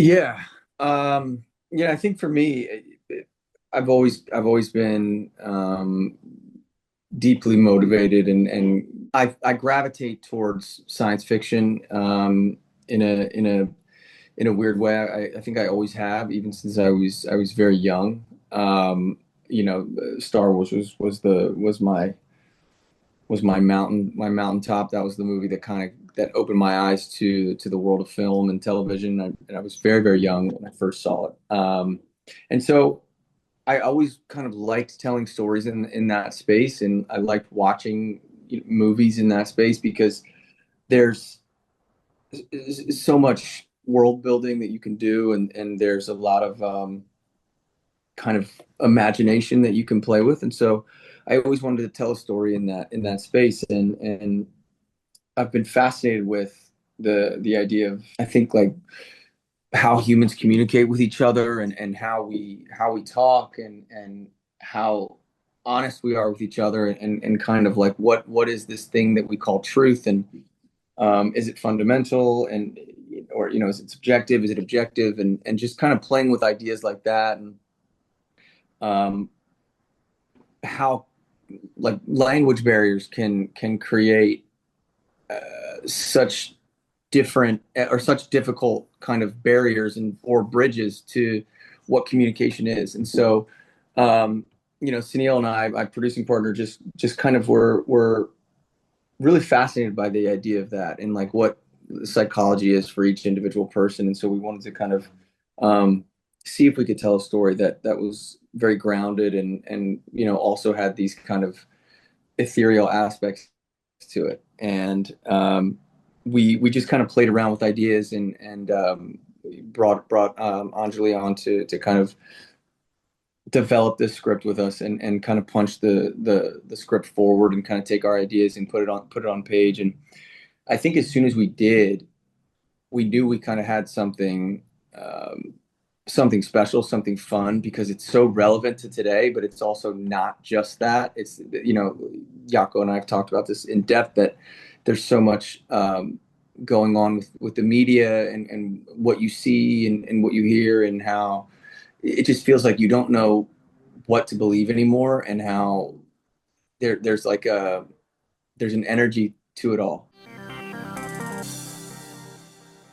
Yeah. I think for me, I've always been deeply motivated and I gravitate towards science fiction in a weird way. I think I always have, even since I was very young. Star Wars was my mountaintop. That was the movie that opened my eyes to the world of film and television. And I was very, very young when I first saw it. And so I always kind of liked telling stories in that space, and I liked watching movies in that space because there's so much world building that you can do, and there's a lot of kind of imagination that you can play with. And so I always wanted to tell a story in that space, and I've been fascinated with the idea of, I think, like how humans communicate with each other, and how we talk, and how honest we are with each other, and kind of like what is this thing that we call truth, and is it fundamental, and or is it subjective, is it objective, and just kind of playing with ideas like that, and um, how like language barriers can create such different or such difficult kind of barriers and or bridges to what communication is. And so, Sunil and I, my producing partner, just kind of were really fascinated by the idea of that, and like what psychology is for each individual person. And so we wanted to kind of see if we could tell a story that was very grounded, and also had these kind of ethereal aspects to it. And we just kind of played around with ideas, and brought Anjali on to kind of develop this script with us, and kind of punch the script forward, and kind of take our ideas and put it on page. And I think as soon as we did, we knew we kind of had something special, something fun, because it's so relevant to today, but it's also not just that. It's, Jaco and I have talked about this in depth, that there's so much going on with the media, and what you see, and what you hear, and how it just feels like you don't know what to believe anymore, and how there's like there's an energy to it all.